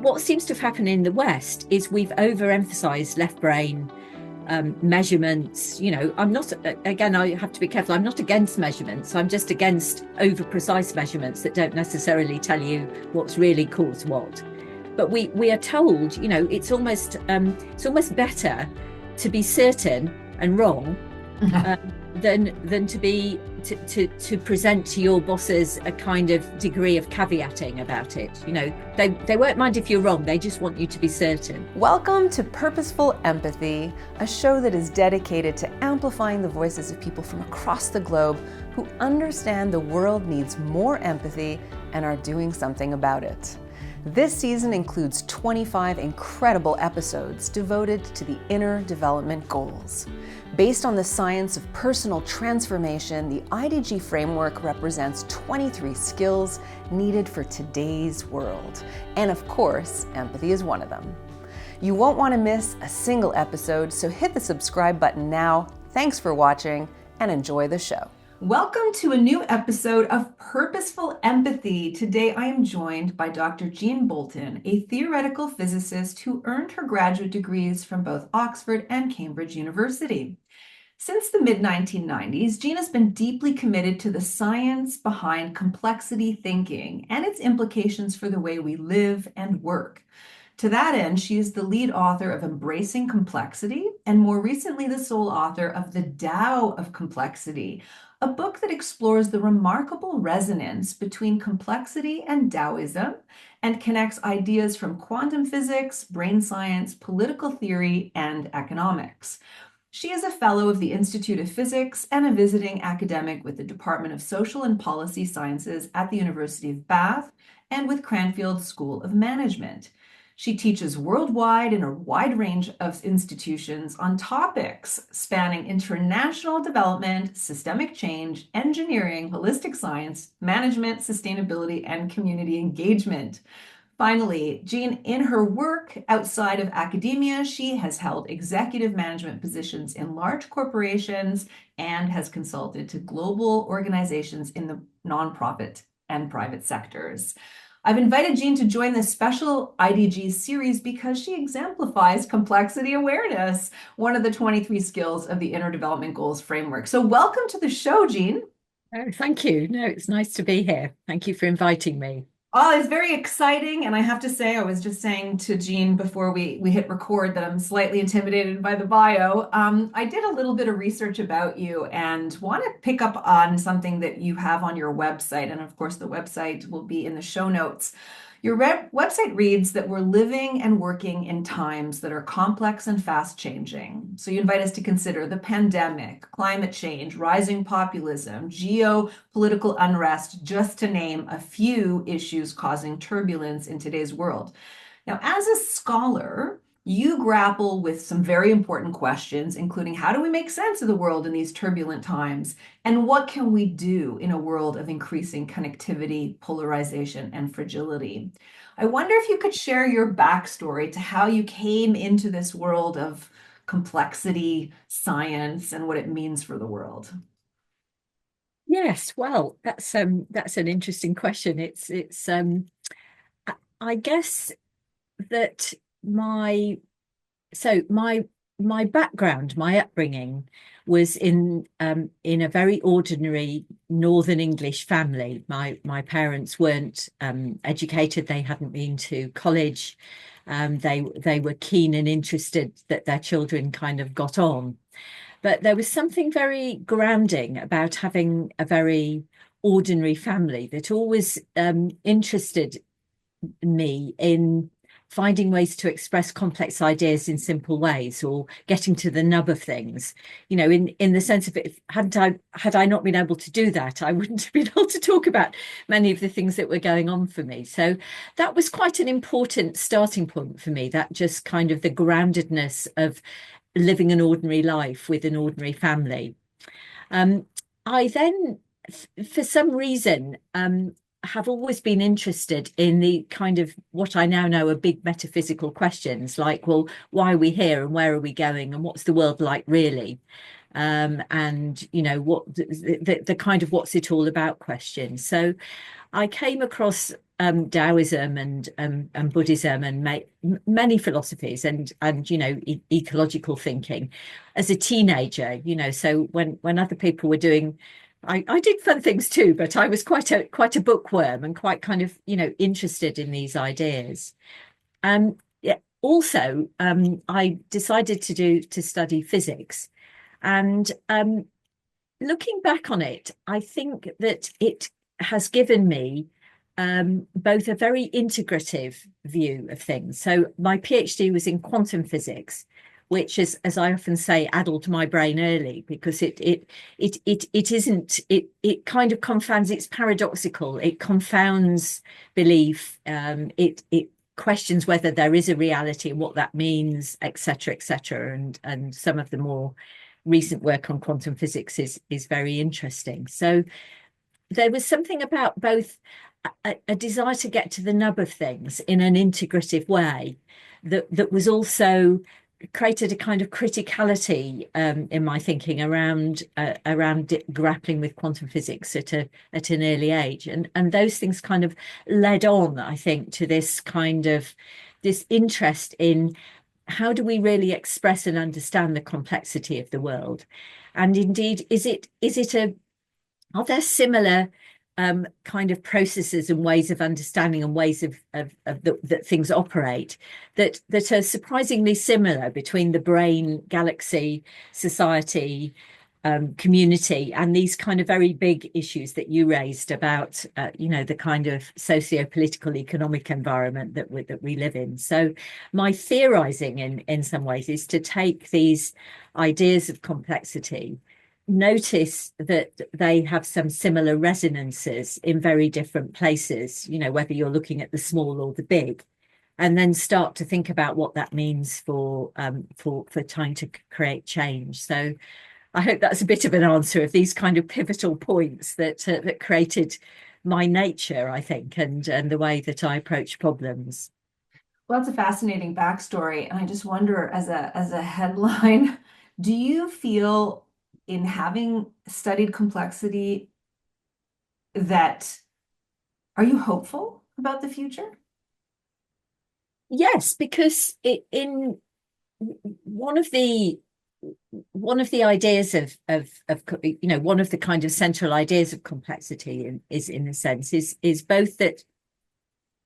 what seems to have happened in the West is we've overemphasized left brain measurements. I'm not, again, I have to be careful. I'm not against measurements. I'm just against over precise measurements that don't necessarily tell you what's really caused what. But we are told, it's almost better to be certain and wrong than to be to present to your bosses a kind of degree of caveating about it. They won't mind if you're wrong. They just want you to be certain. Welcome to Purposeful Empathy, a show that is dedicated to amplifying the voices of people from across the globe who understand the world needs more empathy and are doing something about it. This season includes 25 incredible episodes devoted to the inner development goals. Based on the science of personal transformation, the IDG framework represents 23 skills needed for today's world. And of course, empathy is one of them. You won't want to miss a single episode, so hit the subscribe button now. Thanks for watching and enjoy the show. Welcome to a new episode of Purposeful Empathy. Today I am joined by Dr. Jean Boulton, a theoretical physicist who earned her graduate degrees from both Oxford and Cambridge University. Since the mid-1990s, Jean has been deeply committed to the science behind complexity thinking and its implications for the way we live and work. To that end, she is the lead author of Embracing Complexity, and more recently the sole author of The Dao of Complexity, a book that explores the remarkable resonance between complexity and Taoism and connects ideas from quantum physics, brain science, political theory, and economics. She is a fellow of the Institute of Physics and a visiting academic with the Department of Social and Policy Sciences at the University of Bath and with Cranfield School of Management. She teaches worldwide in a wide range of institutions on topics spanning international development, systemic change, engineering, holistic science, management, sustainability, and community engagement. Finally, Jean, in her work outside of academia, she has held executive management positions in large corporations and has consulted to global organizations in the nonprofit and private sectors. I've invited Jean to join this special IDG series because she exemplifies complexity awareness, one of the 23 skills of the Inner Development Goals framework. So welcome to the show, Jean. Oh, thank you. No, it's nice to be here. Thank you for inviting me. Oh, it's very exciting. And I have to say, I was just saying to Jean before we hit record that I'm slightly intimidated by the bio. I did a little bit of research about you and want to pick up on something that you have on your website. And of course, the website will be in the show notes. Your website reads that we're living and working in times that are complex and fast changing. So you invite us to consider the pandemic, climate change, rising populism, geopolitical unrest, just to name a few issues causing turbulence in today's world. Now, as a scholar, you grapple with some very important questions, including how do we make sense of the world in these turbulent times? And what can we do in a world of increasing connectivity, polarization, and fragility? I wonder if you could share your backstory to how you came into this world of complexity, science, and what it means for the world. Yes, well, that's an interesting question. I guess that my background, my upbringing was in a very ordinary Northern English family. My parents weren't educated; they hadn't been to college. They were keen and interested that their children kind of got on, but there was something very grounding about having a very ordinary family that always interested me in finding ways to express complex ideas in simple ways or getting to the nub of things, in the sense of it, had I not been able to do that, I wouldn't have been able to talk about many of the things that were going on for me. So that was quite an important starting point for me, that just kind of the groundedness of living an ordinary life with an ordinary family. I then, for some reason, have always been interested in the kind of what I now know are big metaphysical questions, like, well, why are we here and where are we going and what's the world like really? And what the kind of what's it all about question. So I came across Taoism and Buddhism and many philosophies and ecological thinking as a teenager. So when other people were doing, I did fun things too, but I was quite a bookworm and quite kind of interested in these ideas. Yeah, also, I decided to study physics, and looking back on it, I think that it has given me both a very integrative view of things. So my PhD was in quantum physics, which is, as I often say, addled my brain early because it kind of confounds. It's paradoxical. It confounds belief. It questions whether there is a reality and what that means, etc., etc. And some of the more recent work on quantum physics is very interesting. So there was something about both a desire to get to the nub of things in an integrative way that was also created a kind of criticality in my thinking around grappling with quantum physics at an early age, and those things kind of led on, I think, to this kind of this interest in how do we really express and understand the complexity of the world, and indeed are there similar kind of processes and ways of understanding and ways that things operate that are surprisingly similar between the brain, galaxy, society, community, and these kind of very big issues that you raised about the kind of socio-political economic environment that we live in. So my theorizing in some ways is to take these ideas of complexity, notice that they have some similar resonances in very different places, whether you're looking at the small or the big, and then start to think about what that means for trying to create change. So I hope that's a bit of an answer of these kind of pivotal points that created my nature, I think, and the way that I approach problems. Well, that's a fascinating backstory. And I just wonder, as a headline, do you feel in having studied complexity that are you hopeful about the future? Yes, because in one of the ideas of one of the kind of central ideas of complexity is in a sense is both that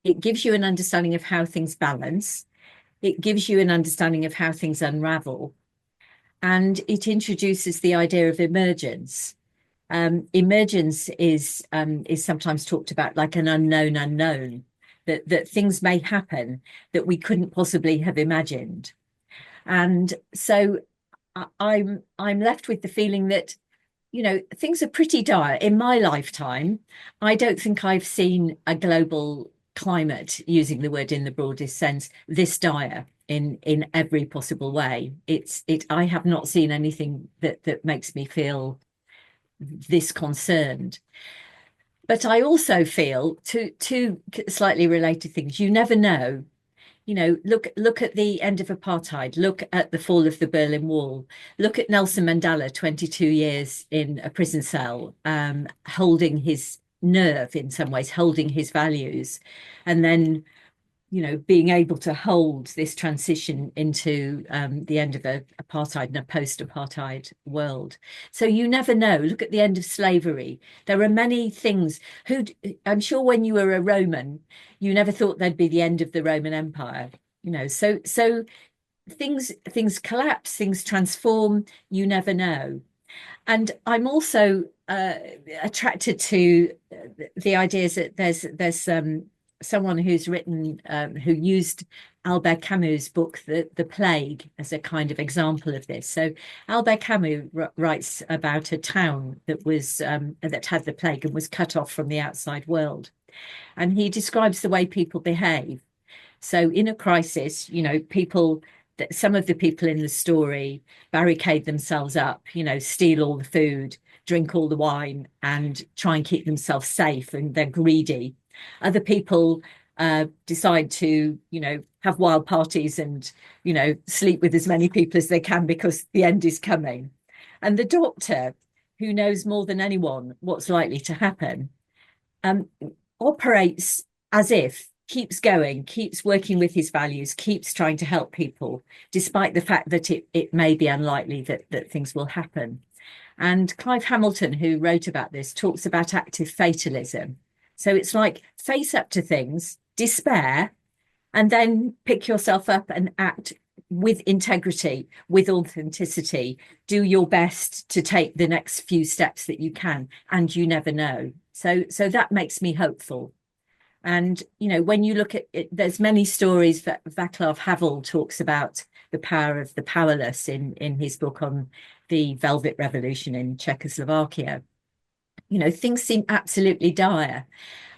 it gives you an understanding of how things balance, it gives you an understanding of how things unravel, and it introduces the idea of emergence. Emergence is sometimes talked about like an unknown unknown, that things may happen that we couldn't possibly have imagined. And so I'm left with the feeling that things are pretty dire in my lifetime. I don't think I've seen a global climate, using the word in the broadest sense, this dire in every possible way. I have not seen anything that makes me feel this concerned. But I also feel two slightly related things. You never know. Look at the end of apartheid, look at the fall of the Berlin Wall, look at Nelson Mandela, 22 years in a prison cell, holding his nerve in some ways, holding his values, and then being able to hold this transition into the end of apartheid and a post-apartheid world. So you never know. Look at the end of slavery. There are many things. I'm sure when you were a Roman, you never thought there'd be the end of the Roman Empire. So things collapse, things transform. You never know. And I'm also attracted to the ideas that there's someone who's written who used Albert Camus' book The Plague as a kind of example of this. So Albert Camus writes about a town that had the plague and was cut off from the outside world, and he describes the way people behave. So in a crisis, some of the people in the story barricade themselves up, steal all the food, drink all the wine, and try and keep themselves safe, and they're greedy. Other people decide to, have wild parties and, sleep with as many people as they can because the end is coming. And the doctor, who knows more than anyone what's likely to happen, operates as if keeps going, keeps working with his values, keeps trying to help people, despite the fact that it may be unlikely that things will happen. And Clive Hamilton, who wrote about this, talks about active fatalism. So it's like face up to things, despair, and then pick yourself up and act with integrity, with authenticity. Do your best to take the next few steps that you can, and you never know. So that makes me hopeful. And, you know, when you look at it, there's many stories that Václav Havel talks about the power of the powerless in his book on the Velvet Revolution in Czechoslovakia. You know, things seem absolutely dire.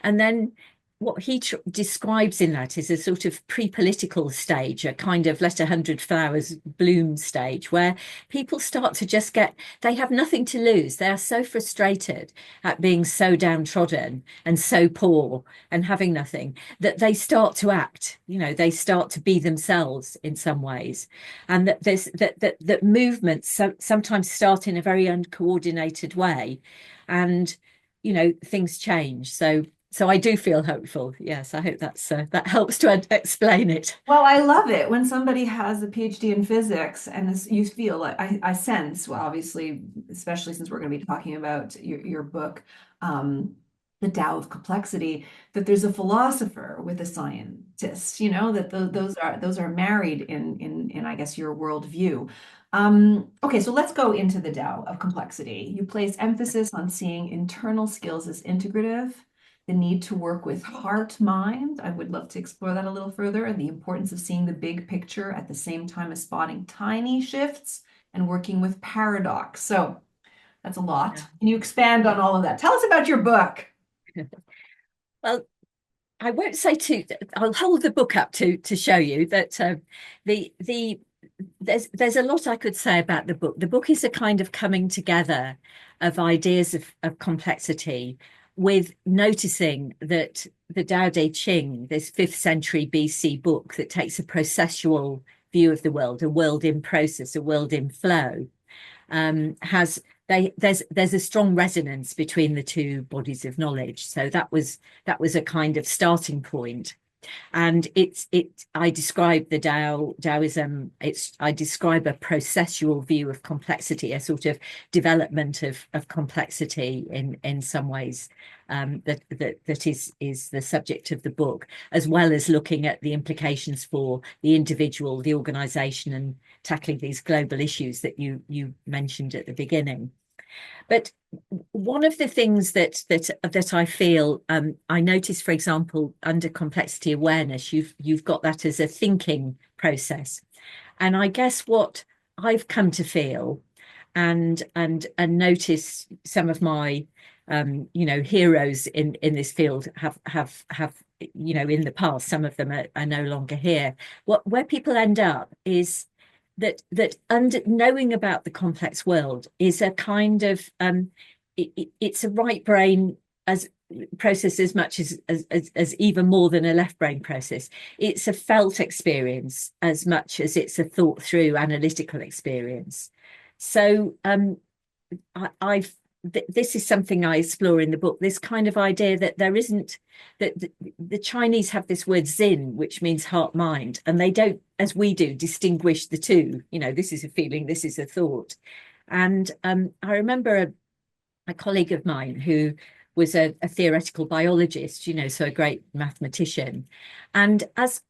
And then what he describes in that is a sort of pre-political stage, a kind of let 100 flowers bloom stage, where people start to just they have nothing to lose. They are so frustrated at being so downtrodden and so poor and having nothing that they start to act, you know, they start to be themselves in some ways. And that movements sometimes start in a very uncoordinated way. And, you know, things change. So I do feel hopeful. Yes, I hope that helps to explain it. Well, I love it when somebody has a PhD in physics and you feel like I sense, well, obviously, especially since we're going to be talking about your book, The Tao of Complexity, that there's a philosopher with a scientist, you know, that those are married in I guess your worldview. Okay, so let's go into the Tao of Complexity. You place emphasis on seeing internal skills as integrative, the need to work with heart mind. I would love to explore that a little further, and the importance of seeing the big picture at the same time as spotting tiny shifts and working with paradox. So that's a lot. Yeah. Can you expand on all of that? Tell us about your book. Well, I won't say I'll hold the book up to show you that there's a lot I could say about the book. The book is a kind of coming together of ideas of complexity, with noticing that the Tao Te Ching, this 5th century BC book that takes a processual view of the world, a world in process, a world in flow, there's a strong resonance between the two bodies of knowledge. So that was a kind of starting point. And I describe the Taoism, I describe a processual view of complexity, a sort of development of complexity in some ways, that is the subject of the book, as well as looking at the implications for the individual, the organization, and tackling these global issues that you mentioned at the beginning. But one of the things that I feel, I notice, for example, under complexity awareness, you've got that as a thinking process, and I guess what I've come to feel, and notice some of my heroes in this field have in the past. Some of them are no longer here. Where people end up is that under knowing about the complex world is a kind of it's a right brain as process as much as even more than a left brain process. It's a felt experience as much as it's a thought through analytical experience. So this is something I explore in the book, this kind of idea that there isn't, that the Chinese have this word Zin, which means heart mind, and they don't, as we do, distinguish the two. You know, this is a feeling, this is a thought. And I remember a colleague of mine who was a theoretical biologist, you know, so a great mathematician. And as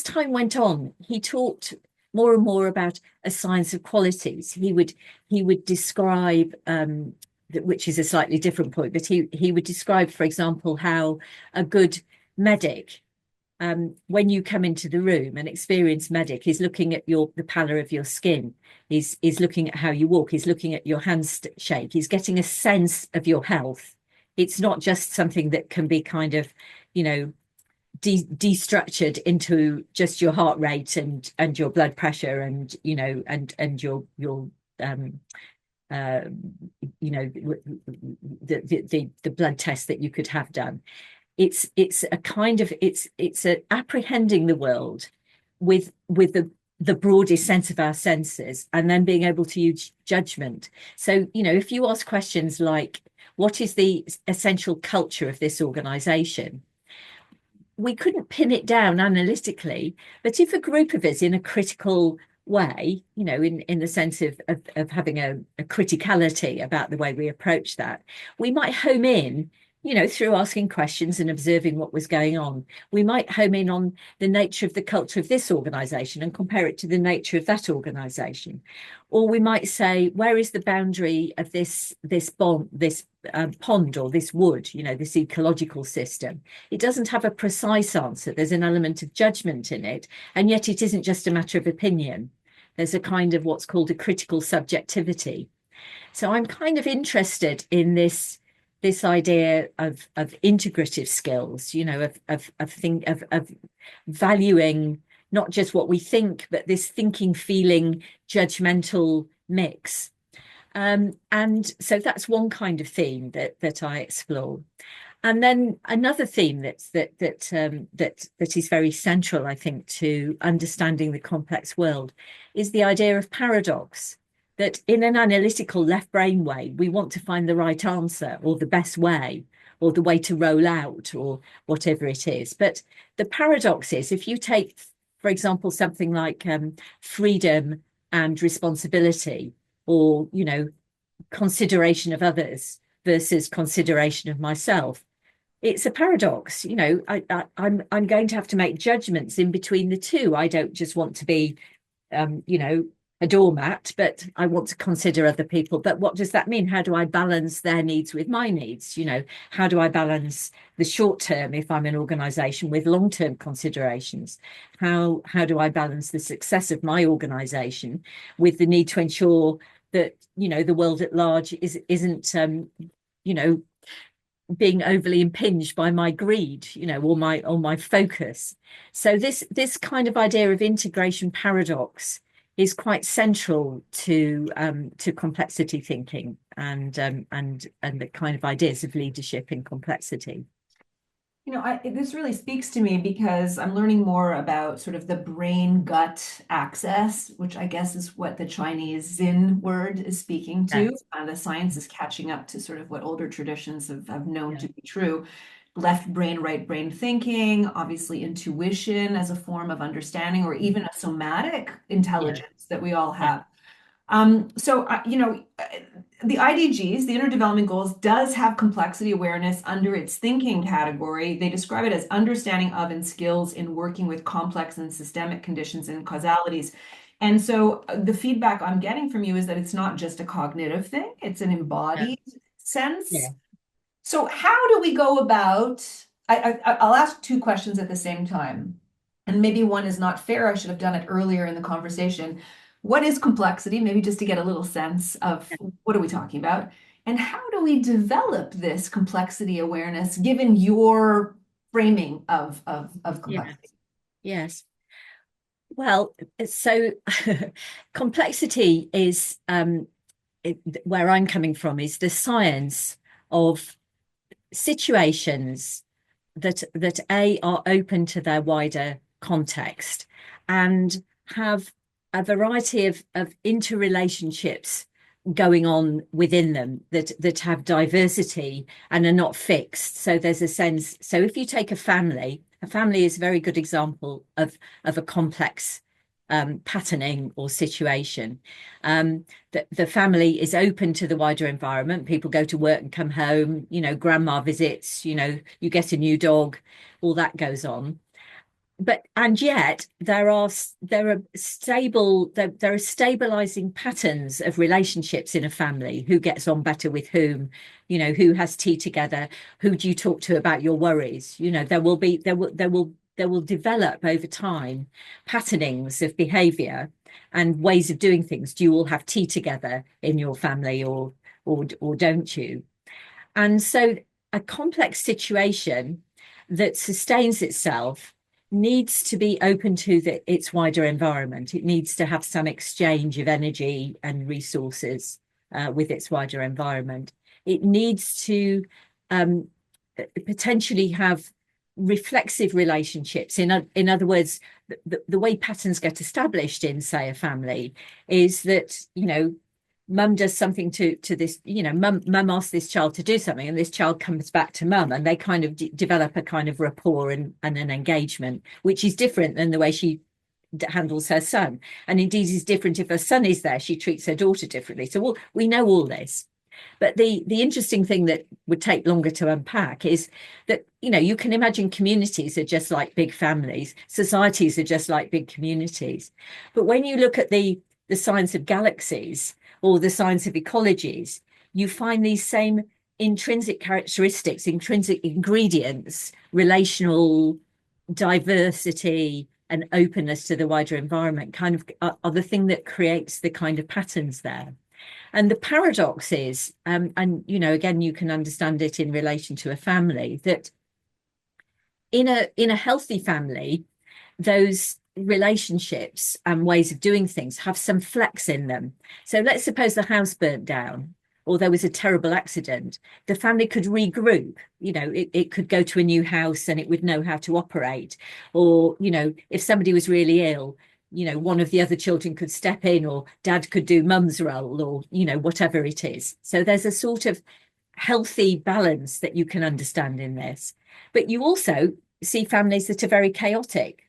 time went on, he talked more and more about a science of qualities. He would describe which is a slightly different point, but he would describe, for example, how a good medic, when you come into the room, an experienced medic is looking at the pallor of your skin, is looking at how you walk, he's looking at your handshake, he's getting a sense of your health. It's not just something that can be kind of, you know, destructured into just your heart rate and your blood pressure and, you know, and your you know, the blood test that you could have done. It's a kind of it's a apprehending the world with the broadest sense of our senses, and then being able to use judgment. So, you know, if you ask questions like, what is the essential culture of this organization? we couldn't pin it down analytically, but if a group of us in a critical way, in the sense of having a criticality about the way we approach that, we might home in, through asking questions and observing what was going on. We might home in on the nature of the culture of this organization and compare it to the nature of that organization. Or we might say, where is the boundary of this pond or this wood, this ecological system? It doesn't have a precise answer. There's an element of judgment in it, and yet it isn't just a matter of opinion. There's a kind of what's called a critical subjectivity. So I'm kind of interested in this idea of integrative skills, of valuing not just what we think, but this thinking, feeling, judgmental mix. And so that's one kind of theme that I explore. And then another theme that is very central, I think, to understanding the complex world is the idea of paradox. That in an analytical left brain way, we want to find the right answer or the best way or the way to roll out or whatever it is. But the paradox is, if you take, for example, something like freedom and responsibility, or, consideration of others versus consideration of myself, it's a paradox. I'm going to have to make judgments in between the two. I don't just want to be, a doormat, but I want to consider other people. But what does that mean? How do I balance their needs with my needs? How do I balance the short term if I'm an organization with long-term considerations? How do I balance the success of my organization with the need to ensure that, the world at large isn't being overly impinged by my greed, or my focus. So this kind of idea of integration paradox is quite central to complexity thinking and the kind of ideas of leadership in complexity. This really speaks to me because I'm learning more about sort of the brain-gut axis, which I guess is what the Chinese Zen word is speaking to. Yes. The science is catching up to sort of what older traditions have known Yeah. to be true. Left brain, right brain thinking, obviously intuition as a form of understanding, or even a somatic intelligence that we all have. The IDGs, the Inner Development Goals, does have complexity awareness under its thinking category. They describe it as understanding of and skills in working with complex and systemic conditions and causalities. And so the feedback I'm getting from you is that it's not just a cognitive thing, it's an embodied sense. Yeah. So how do we go about, I'll ask two questions at the same time, and maybe one is not fair. I should have done it earlier in the conversation. What is complexity? Maybe just to get a little sense of what are we talking about? And how do we develop this complexity awareness given your framing of complexity? Yes. Well, so complexity is where I'm coming from is the science of situations that are open to their wider context and have a variety of interrelationships going on within them that have diversity and are not fixed. So there's a sense. So if you take a family is a very good example of a complex patterning or situation. The family is open to the wider environment. People go to work and come home, grandma visits, you get a new dog, all that goes on. And yet there are stabilizing patterns of relationships in a family. Who gets on better with whom, who has tea together, who do you talk to about your worries? There will develop over time patternings of behavior and ways of doing things. Do you all have tea together in your family or don't you? And so a complex situation that sustains itself needs to be open to its wider environment. It needs to have some exchange of energy and resources with its wider environment. It needs to potentially have reflexive relationships. In other words, the way patterns get established in, say, a family is that, mum does something to this, mum asks this child to do something, and this child comes back to mum, and they kind of develop a kind of rapport and an engagement, which is different than the way she handles her son, and indeed is different if her son is there. She treats her daughter differently. So we know all this. But the interesting thing that would take longer to unpack is that, you can imagine communities are just like big families, societies are just like big communities. But when you look at the science of galaxies or the science of ecologies, you find these same intrinsic characteristics, intrinsic ingredients, relational diversity and openness to the wider environment kind of are the thing that creates the kind of patterns there. And the paradox is, and again, you can understand it in relation to a family, that in a healthy family, those relationships and ways of doing things have some flex in them. So let's suppose the house burnt down or there was a terrible accident. The family could regroup. It could go to a new house and it would know how to operate. Or, if somebody was really ill, one of the other children could step in, or dad could do mum's role, or, whatever it is. So there's a sort of healthy balance that you can understand in this. But you also see families that are very chaotic,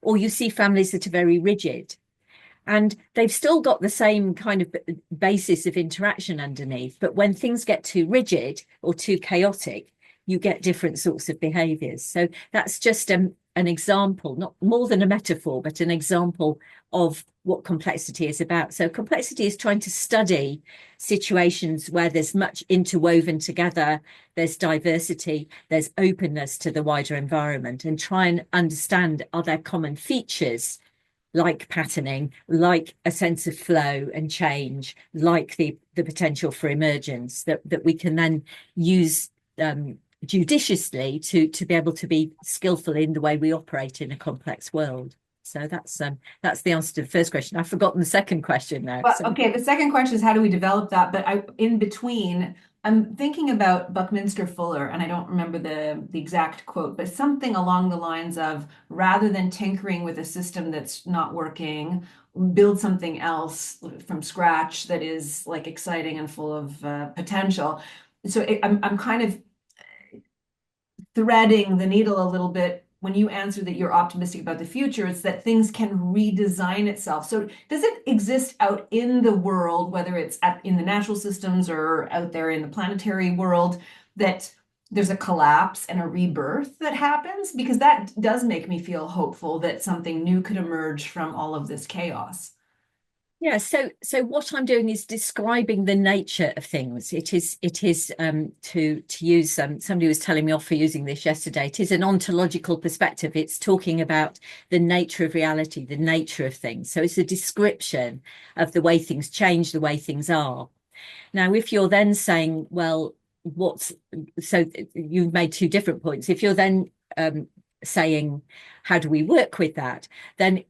or you see families that are very rigid. And they've still got the same kind of basis of interaction underneath. But when things get too rigid or too chaotic, you get different sorts of behaviors. So that's just an example, not more than a metaphor, but an example of what complexity is about. So complexity is trying to study situations where there's much interwoven together, there's diversity, there's openness to the wider environment, and try and understand, are there common features like patterning, like a sense of flow and change, like the potential for emergence that we can then use judiciously to be able to be skillful in the way we operate in a complex world. So that's the answer to the first question. I've forgotten the second question now. Well, okay, the second question is how do we develop that? But in between, I'm thinking about Buckminster Fuller, and I don't remember the exact quote, but something along the lines of, rather than tinkering with a system that's not working, build something else from scratch that is like exciting and full of potential. So I'm kind of threading the needle a little bit when you answer that you're optimistic about the future. It's that things can redesign itself. So does it exist out in the world, whether it's in the natural systems or out there in the planetary world, that there's a collapse and a rebirth that happens? Because that does make me feel hopeful that something new could emerge from all of this chaos. Yeah, so what I'm doing is describing the nature of things. It is to use somebody was telling me off for using this yesterday. It is an ontological perspective. It's talking about the nature of reality, the nature of things. So it's a description of the way things change, the way things are. Now, if you're then saying, well, so you've made two different points. If you're then saying, how do we work with that? Then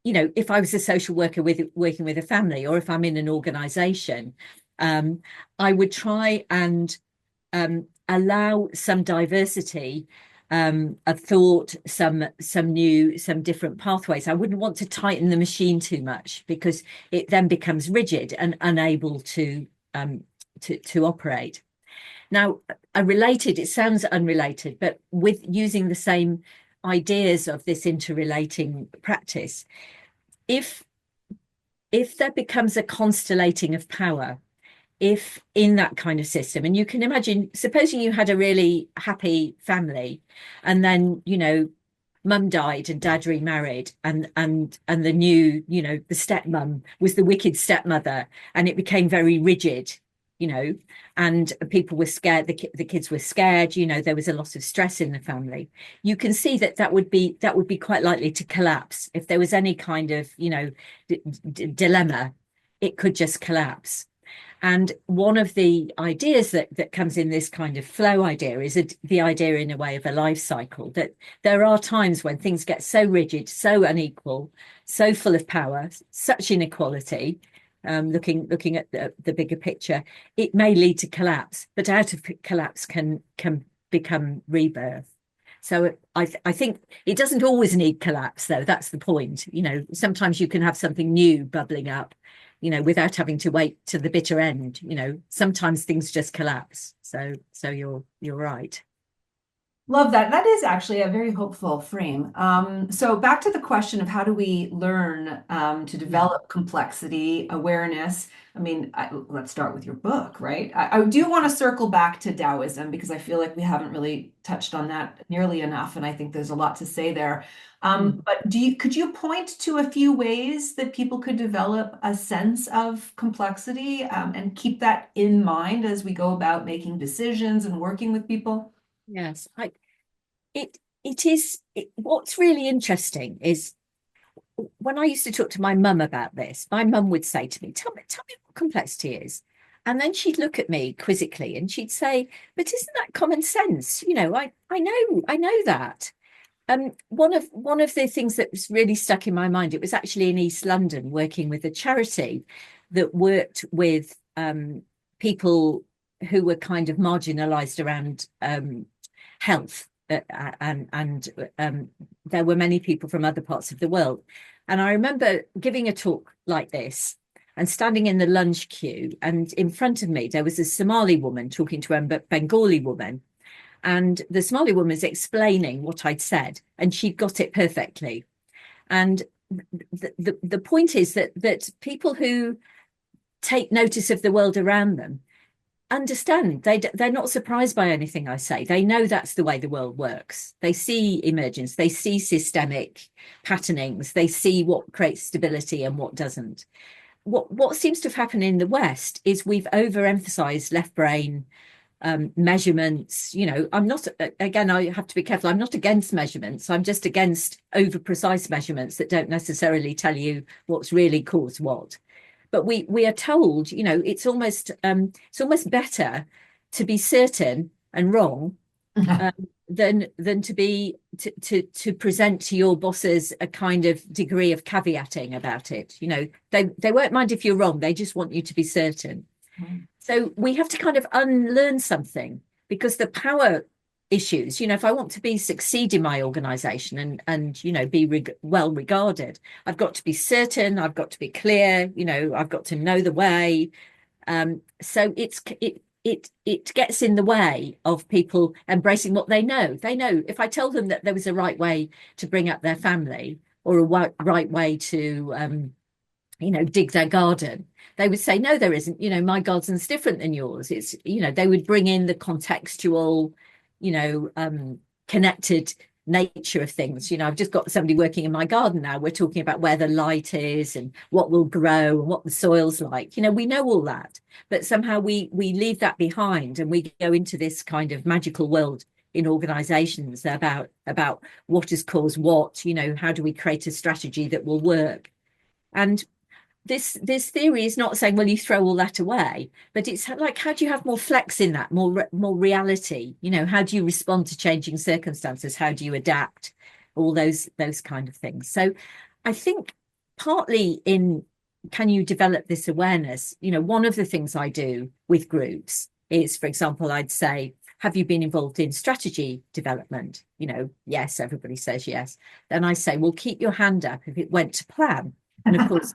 if I was a social worker working with a family, or if I'm in an organization, I would try and allow some diversity of thought, some different pathways. I wouldn't want to tighten the machine too much, because it then becomes rigid and unable to operate. Now, it sounds unrelated, but with using the same ideas of this interrelating practice, if there becomes a constellating of power, if in that kind of system, and you can imagine, supposing you had a really happy family, and then mum died and dad remarried, and the new the stepmom was the wicked stepmother, and it became very rigid, and people were scared, the kids were scared, there was a lot of stress in the family. You can see that would be quite likely to collapse. If there was any kind of dilemma, it could just collapse. And one of the ideas that comes in this kind of flow idea is the idea, in a way, of a life cycle, that there are times when things get so rigid, so unequal, so full of power, such inequality. Looking at the bigger picture, it may lead to collapse, but out of collapse can become rebirth. So I think it doesn't always need collapse, though. That's the point. Sometimes you can have something new bubbling up, without having to wait to the bitter end. Sometimes things just collapse. So you're right. Love that. That is actually a very hopeful frame. So back to the question of how do we learn to develop complexity, awareness? I mean, let's start with your book, right? I do want to circle back to Taoism because I feel like we haven't really touched on that nearly enough, and I think there's a lot to say there. But could you point to a few ways that people could develop a sense of complexity and keep that in mind as we go about making decisions and working with people? Yes, it is. What's really interesting is when I used to talk to my mum about this, my mum would say to me, tell me what complexity is. And then she'd look at me quizzically and she'd say, but isn't that common sense? I know that. One of the things that was really stuck in my mind, it was actually in East London working with a charity that worked with people who were kind of marginalized around health. And there were many people from other parts of the world. And I remember giving a talk like this and standing in the lunch queue. And in front of me, there was a Somali woman talking to a Bengali woman. And the Somali woman was explaining what I'd said, and she got it perfectly. And the point is that people who take notice of the world around them understand. They're not surprised by anything I say. They know that's the way the world works. They see emergence, they see systemic patternings, they see what creates stability and what doesn't. What seems to have happened in the West is we've overemphasized left brain measurements. I'm not, again, I have to be careful. I'm not against measurements. I'm just against over precise measurements that don't necessarily tell you what's really caused what. But we are told, it's almost better to be certain and wrong than to present to your bosses a kind of degree of caveating about it. They won't mind if you're wrong. They just want you to be certain. So we have to kind of unlearn something, because the power issues, if I want to succeed in my organization and be well regarded, I've got to be certain, I've got to be clear, I've got to know the way. So it gets in the way of people embracing what they know. They know if I tell them that there was a right way to bring up their family, or a right way to dig their garden, they would say, no, there isn't. My garden's different than yours. It's, they would bring in the contextual, connected nature of things. I've just got somebody working in my garden now. We're talking about where the light is and what will grow and what the soil's like. We know all that, but somehow we leave that behind and we go into this kind of magical world in organizations about what has caused what, how do we create a strategy that will work. And this theory is not saying, well, you throw all that away, but it's like, how do you have more flex in that, more reality? How do you respond to changing circumstances? How do you adapt? All those kind of things. So I think partly in, can you develop this awareness? One of the things I do with groups is, for example, I'd say, have you been involved in strategy development? Yes, everybody says yes. Then I say, well, keep your hand up if it went to plan. And of course,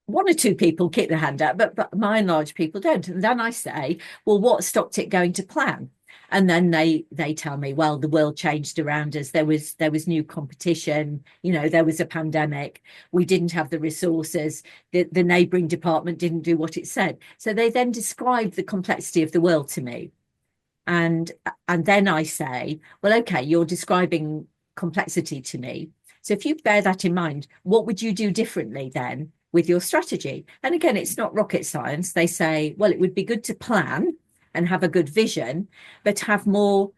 one or two people keep their hand up, but by and large people don't. And then I say, well, what stopped it going to plan? And then they tell me, well, the world changed around us. There was new competition. There was a pandemic. We didn't have the resources. The neighbouring department didn't do what it said. So they then describe the complexity of the world to me. And then I say, well, okay, you're describing complexity to me. So if you bear that in mind, what would you do differently then with your strategy? And again, it's not rocket science. They say, well, it would be good to plan and have a good vision, but have more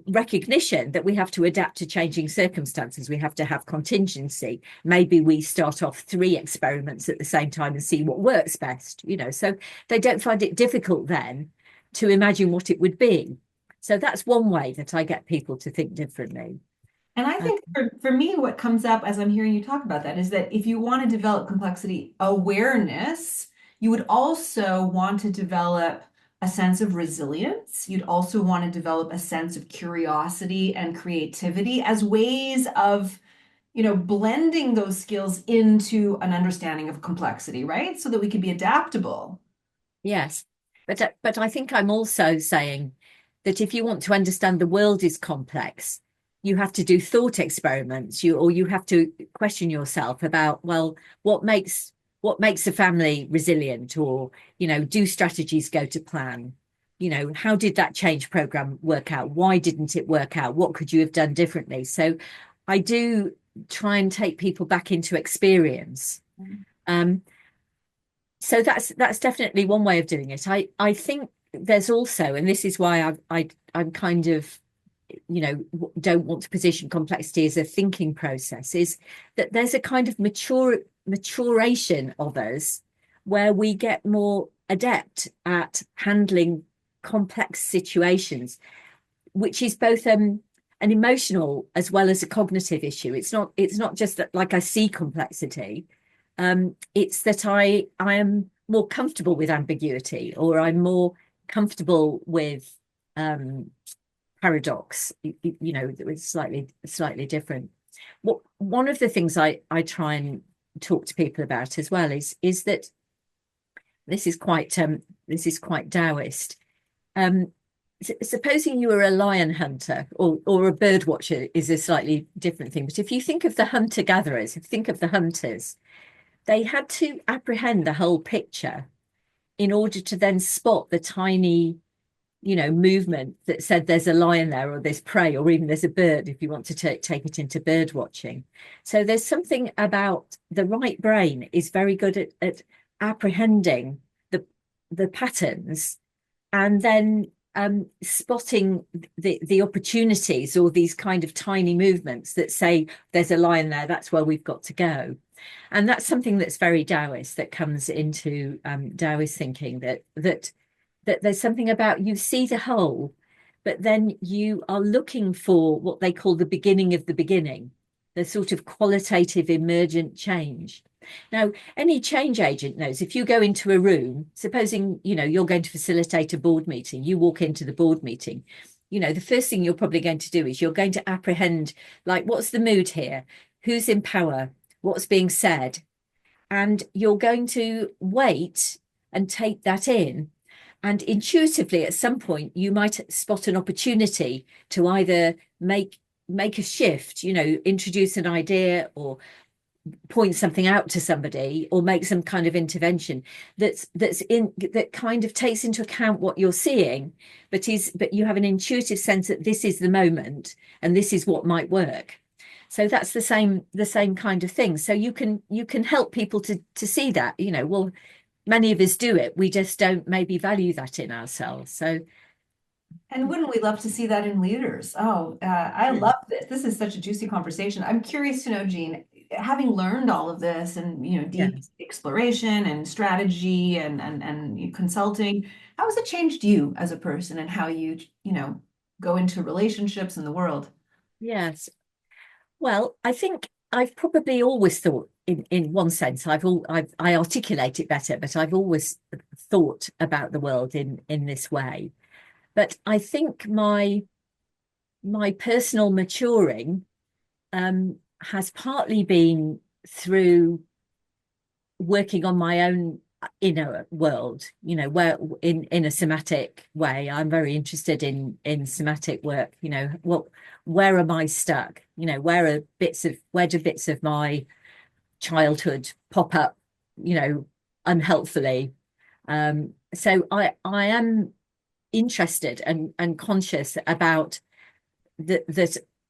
recognition that we have to adapt to changing circumstances. We have to have contingency. Maybe we start off 3 experiments at the same time and see what works best, so they don't find it difficult then to imagine what it would be. So that's one way that I get people to think differently. And I think for me, what comes up as I'm hearing you talk about that is that if you want to develop complexity awareness, you would also want to develop a sense of resilience. You'd also want to develop a sense of curiosity and creativity as ways of blending those skills into an understanding of complexity, right? So that we can be adaptable. Yes, but I think I'm also saying that if you want to understand the world is complex, you have to do thought experiments. You have to question yourself about, well, what makes a family resilient, or do strategies go to plan? How did that change program work out? Why didn't it work out? What could you have done differently? So I do try and take people back into experience. Um, so that's definitely one way of doing it. I think there's also, and this is why I'm kind of, don't want to position complexity as a thinking process, is that there's a kind of maturation of us where we get more adept at handling complex situations, which is both an emotional as well as a cognitive issue. It's not just that, like, I see complexity. It's that I am more comfortable with ambiguity, or I'm more comfortable with paradox. It's slightly different. One of the things I try and talk to people about as well is that this is quite Taoist. Um, Supposing you were a lion hunter, or a bird watcher is a slightly different thing. But if you think of the hunter gatherers, if you think of the hunters, they had to apprehend the whole picture in order to then spot the tiny, movement that said there's a lion there, or there's prey, or even there's a bird, if you want to take it into bird watching. So there's something about the right brain is very good at apprehending the patterns, and then spotting the opportunities, or these kind of tiny movements that say there's a lion there, that's where we've got to go. And that's something that's very Taoist, that comes into Taoist thinking, that there's something about, you see the whole, but then you are looking for what they call the beginning of the beginning, the sort of qualitative emergent change. Now, any change agent knows, if you go into a room, supposing, you're going to facilitate a board meeting, you walk into the board meeting, the first thing you're probably going to do is you're going to apprehend, like, what's the mood here? Who's in power? What's being said? And you're going to wait and take that in. And intuitively, at some point, you might spot an opportunity to either make a shift, introduce an idea, or point something out to somebody, or make some kind of intervention that kind of takes into account what you're seeing, but you have an intuitive sense that this is the moment and this is what might work. So that's the same kind of thing. So you can help people to see that, well, many of us do it, we just don't maybe value that in ourselves. So, and wouldn't we love to see that in leaders? Oh, I love this. This is such a juicy conversation. I'm curious to know, Jean, having learned all of this, and deep yes. exploration and strategy and consulting, how has it changed you as a person, and how you go into relationships in the world? Yes. Well, I think I've probably always thought, in one sense, I articulate it better, but I've always thought about the world in this way. But I think my personal maturing has partly been through working on my own inner world, where in a somatic way. I'm very interested in somatic work. Where am I stuck? Where do bits of my childhood pop up, unhelpfully? So I am interested and conscious about that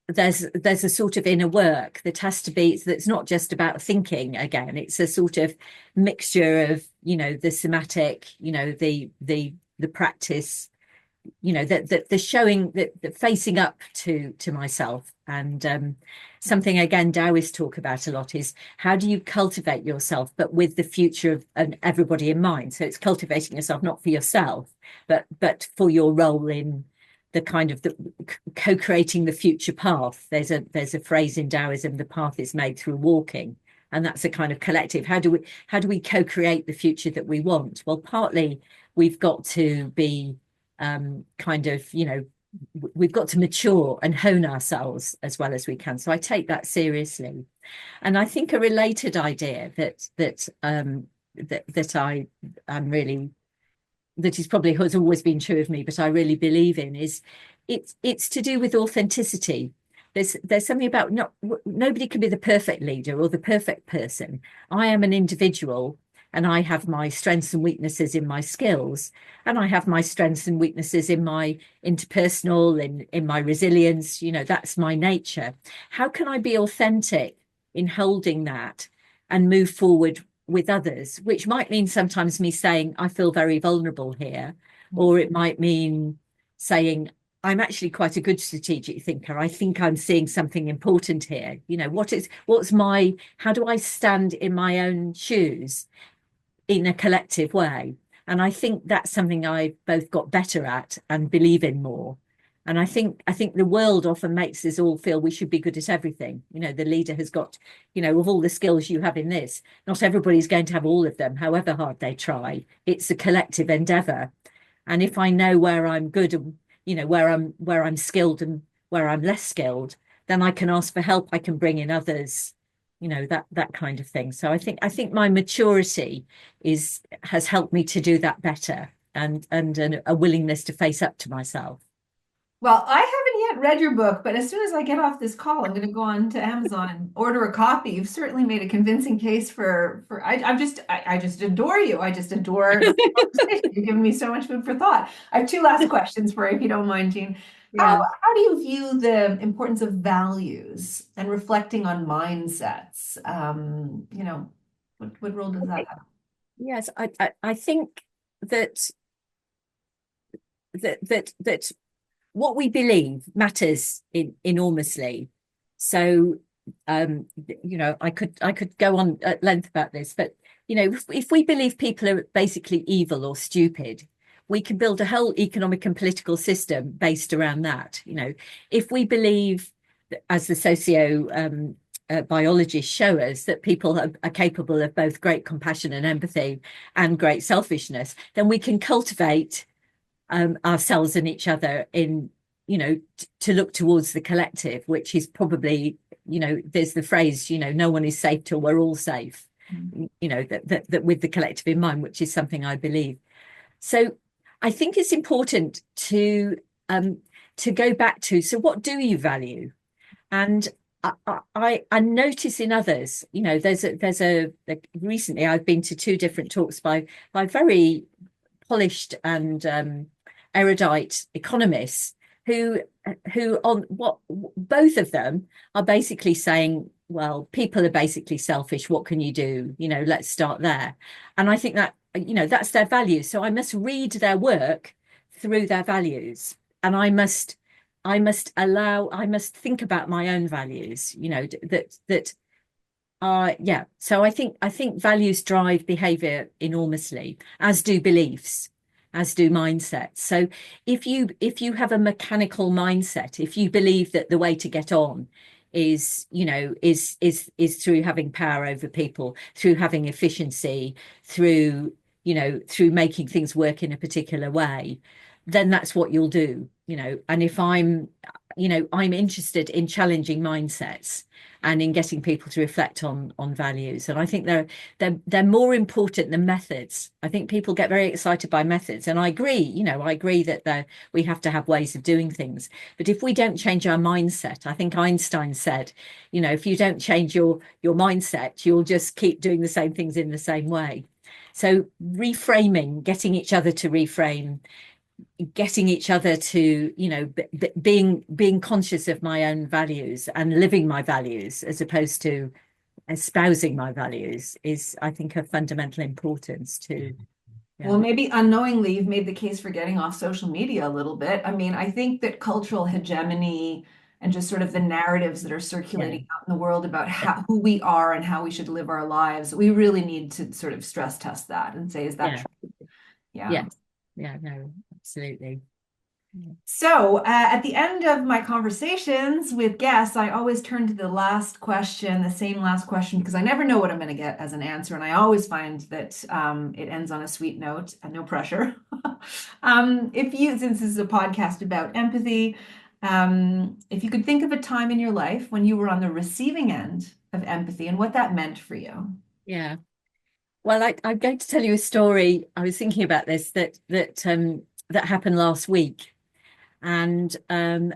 there's a sort of inner work that has to be, that's not just about thinking. Again, it's a sort of mixture of the somatic, the practice, the showing, the facing up to myself. And something, again, Taoists talk about a lot, is how do you cultivate yourself, but with the future of everybody in mind. So it's cultivating yourself not for yourself, but for your role in the kind of the co-creating the future path. There's a phrase in Taoism: the path is made through walking. And that's a kind of collective. How do we co-create the future that we want? Well, partly we've got to be kind of we've got to mature and hone ourselves as well as we can. So I take that seriously. And I think a related idea that I am really, that is probably has always been true of me, but I really believe in, is it's to do with authenticity. There's something about nobody can be the perfect leader or the perfect person. I am an individual, and I have my strengths and weaknesses in my skills, and I have my strengths and weaknesses in my interpersonal, in my resilience. That's my nature. How can I be authentic in holding that and move forward with others, which might mean sometimes me saying, I feel very vulnerable here, or it might mean saying, I'm actually quite a good strategic thinker. I think I'm seeing something important here. How do I stand in my own shoes in a collective way? And I think that's something I both got better at and believe in more. And I think the world often makes us all feel we should be good at everything. The leader has got, of all the skills you have in this, not everybody's going to have all of them, however hard they try. It's a collective endeavor. And if I know where I'm good and, where I'm skilled and where I'm less skilled, then I can ask for help. I can bring in others, that kind of thing. So I think my maturity has helped me to do that better, and a willingness to face up to myself. Well, I haven't yet read your book, but as soon as I get off this call, I'm going to go on to Amazon and order a copy. You've certainly made a convincing case for I just adore you. I just adore the conversation. You've given me so much food for thought. I have two last questions for you, if you don't mind, Jean. Yeah. How do you view the importance of values and reflecting on mindsets? What role does that have? Yes, I think that that what we believe matters enormously. So, I could go on at length about this, but if we believe people are basically evil or stupid, we can build a whole economic and political system based around that. If we believe, as the socio biologists show us, that people are capable of both great compassion and empathy and great selfishness, then we can cultivate ourselves and each other in, to look towards the collective, which is probably, there's the phrase, no one is safe till we're all safe, that with the collective in mind, which is something I believe. So I think it's important to go back to, so what do you value? And I notice in others, recently I've been to two different talks by very polished and erudite economists who on what both of them are basically saying, well, people are basically selfish. What can you do? Let's start there. And I think that, that's their values. So I must read their work through their values, and I must think about my own values, yeah. So I think values drive behavior enormously, as do beliefs, as do mindsets. So if you have a mechanical mindset, if you believe that the way to get on is through having power over people, through having efficiency, through making things work in a particular way, then that's what you'll do. And if I'm interested in challenging mindsets and in getting people to reflect on values. And I think they're more important than methods. I think people get very excited by methods, and I agree. I agree that we have to have ways of doing things. But if we don't change our mindset, I think Einstein said, if you don't change your mindset, you'll just keep doing the same things in the same way. So reframing, getting each other to reframe, getting each other to being conscious of my own values and living my values as opposed to espousing my values is, I think, of fundamental importance to. Yeah. Well, maybe unknowingly you've made the case for getting off social media a little bit. I mean, I think that cultural hegemony and just sort of the narratives that are circulating out in the world about who we are and how we should live our lives, we really need to sort of stress test that and say, is that true? Yeah. Yes. Yeah, no, absolutely. So at the end of my conversations with guests, I always turn to the last question, the same last question, because I never know what I'm going to get as an answer. And I always find that it ends on a sweet note and no pressure. If you, since this is a podcast about empathy, if you could think of a time in your life when you were on the receiving end of empathy and what that meant for you. Yeah. Well, I'm going to tell you a story. I was thinking about this that happened last week, and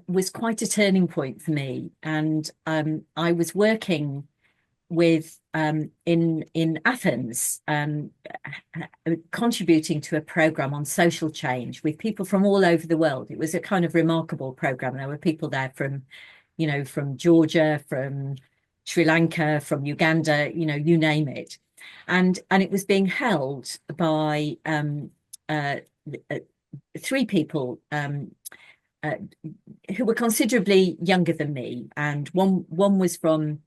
was quite a turning point for me. And I was working with in Athens, contributing to a program on social change with people from all over the world. It was a kind of remarkable program. There were people there from, from Georgia, from Sri Lanka, from Uganda, you name it. And it was being held by uh, uh, three people uh, who were considerably younger than me, and one was from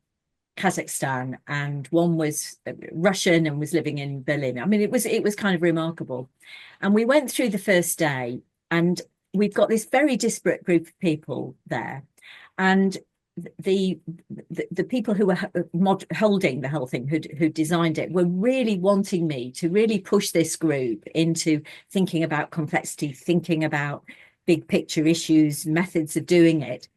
Kazakhstan, and one was Russian and was living in Berlin. I mean, it was kind of remarkable. And we went through the first day, and we've got this very disparate group of people there, and the people who were holding the whole thing, who designed it, were really wanting me to really push this group into thinking about complexity, thinking about big picture issues, methods of doing it.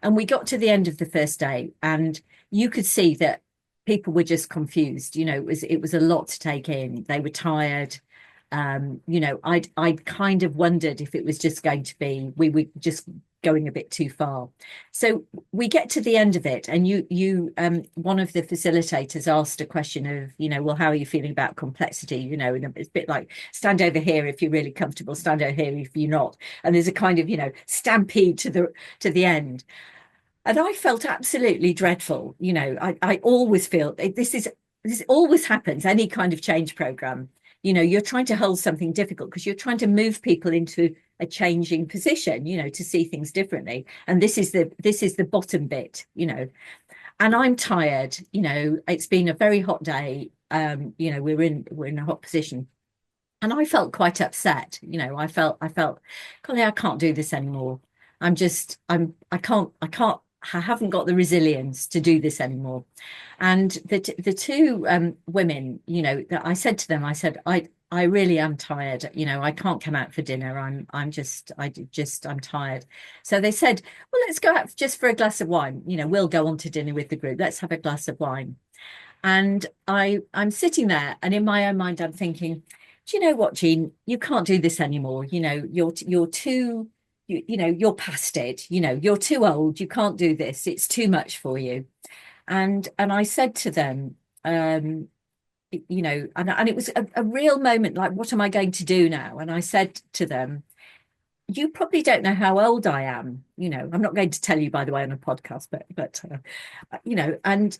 And we got to the end of the first day, and you could see that people were just confused. It was a lot to take in. They were tired. I'd kind of wondered if it was just going to be, we were just going a bit too far. So we get to the end of it, and one of the facilitators asked a question of, well, how are you feeling about complexity? And it's a bit like, stand over here if you're really comfortable, stand over here if you're not. And there's a kind of, stampede to the end. And I felt absolutely dreadful. I always feel this always happens, any kind of change program. You're trying to hold something difficult because you're trying to move people into a changing position, to see things differently. And this is the bottom bit, and I'm tired. It's been a very hot day. We're in a hot position. And I felt quite upset. Golly, I can't do this anymore. I haven't got the resilience to do this anymore. And the two women, that I said to them, I said, I really am tired. I can't come out for dinner. I'm tired. So they said, well, let's go out just for a glass of wine. We'll go on to dinner with the group. Let's have a glass of wine. And I'm sitting there, and in my own mind, I'm thinking, do you know what, Jean? You can't do this anymore. You're too, you're past it. You're too old. You can't do this. It's too much for you. And I said to them, and it was a real moment, like, what am I going to do now? And I said to them, you probably don't know how old I am. I'm not going to tell you, by the way, on a podcast, but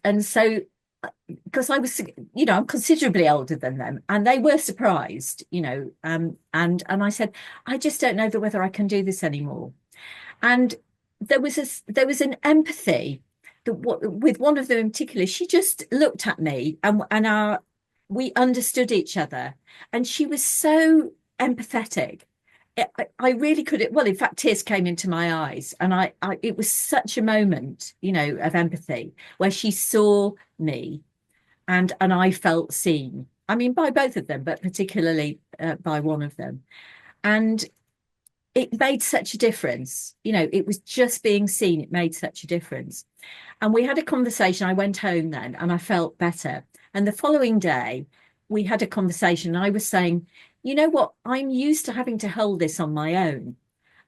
and so, because I was, I'm considerably older than them, and they were surprised, and I said, I just don't know whether I can do this anymore. And there was an empathy that, with one of them in particular, she just looked at me, and we understood each other, and she was so empathetic. I really could. Well, in fact, tears came into my eyes, and it was such a moment, of empathy, where she saw me, and I felt seen. I mean, by both of them, but particularly by one of them, and it made such a difference. It was just being seen. It made such a difference, and we had a conversation. I went home then, and I felt better. And the following day, we had a conversation. And I was saying, you know what? I'm used to having to hold this on my own.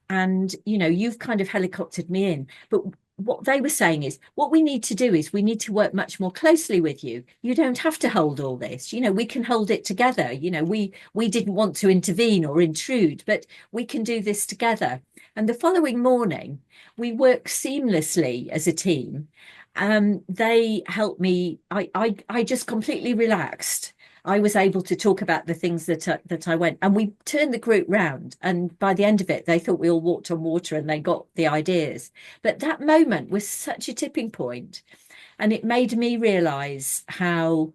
And, you've kind of helicoptered me in. But what they were saying is, what we need to do is we need to work much more closely with you. You don't have to hold all this. We can hold it together. We didn't want to intervene or intrude, but we can do this together. And the following morning, we worked seamlessly as a team. They helped me. I just completely relaxed. I was able to talk about the things that I went, and we turned the group round. And by the end of it, they thought we all walked on water, and they got the ideas. But that moment was such a tipping point, and it made me realize how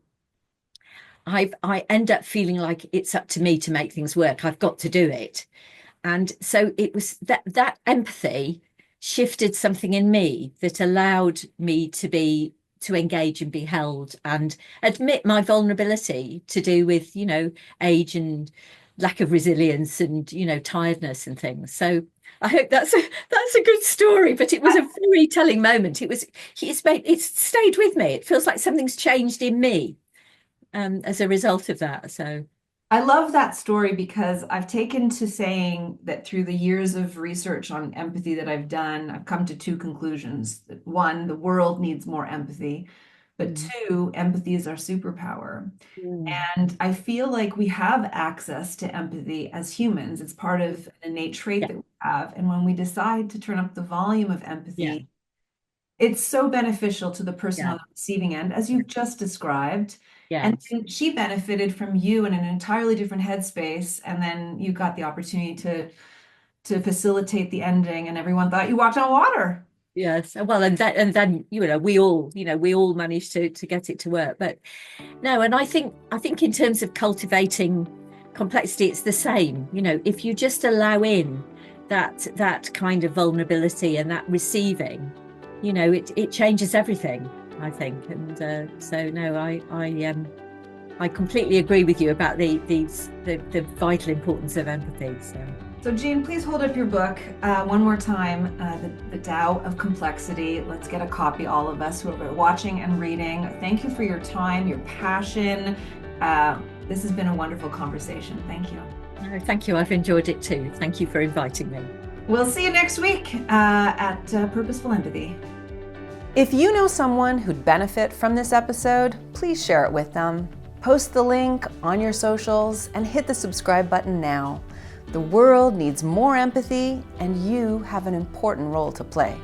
I end up feeling like it's up to me to make things work. I've got to do it. And so it was that empathy shifted something in me that allowed me to engage and be held and admit my vulnerability to do with, age and lack of resilience and, tiredness and things. So I hope that's a good story, but it was a very telling moment. It's stayed with me. It feels like something's changed in me as a result of that. So I love that story because I've taken to saying that through the years of research on empathy that I've done, I've come to two conclusions. One, the world needs more empathy, but two, empathy is our superpower. And I feel like we have access to empathy as humans. It's part of an innate trait that we have. And when we decide to turn up the volume of empathy, it's so beneficial to the person on the receiving end, as you've just described. And then she benefited from you in an entirely different headspace. And then you got the opportunity to facilitate the ending, and everyone thought you walked on water. Yes, well, and then we all managed to get it to work. But no, and I think in terms of cultivating complexity, it's the same. If you just allow in that kind of vulnerability and that receiving, it changes everything, I think. And so no, I completely agree with you about the vital importance of empathy. So Jean, please hold up your book one more time, the Dao of Complexity. Let's get a copy, all of us who are watching and reading. Thank you for your time, your passion. This has been a wonderful conversation. Thank you. No, thank you. I've enjoyed it too. Thank you for inviting me. We'll see you next week at Purposeful Empathy. If you know someone who'd benefit from this episode, please share it with them. Post the link on your socials and hit the subscribe button now. The world needs more empathy, and you have an important role to play.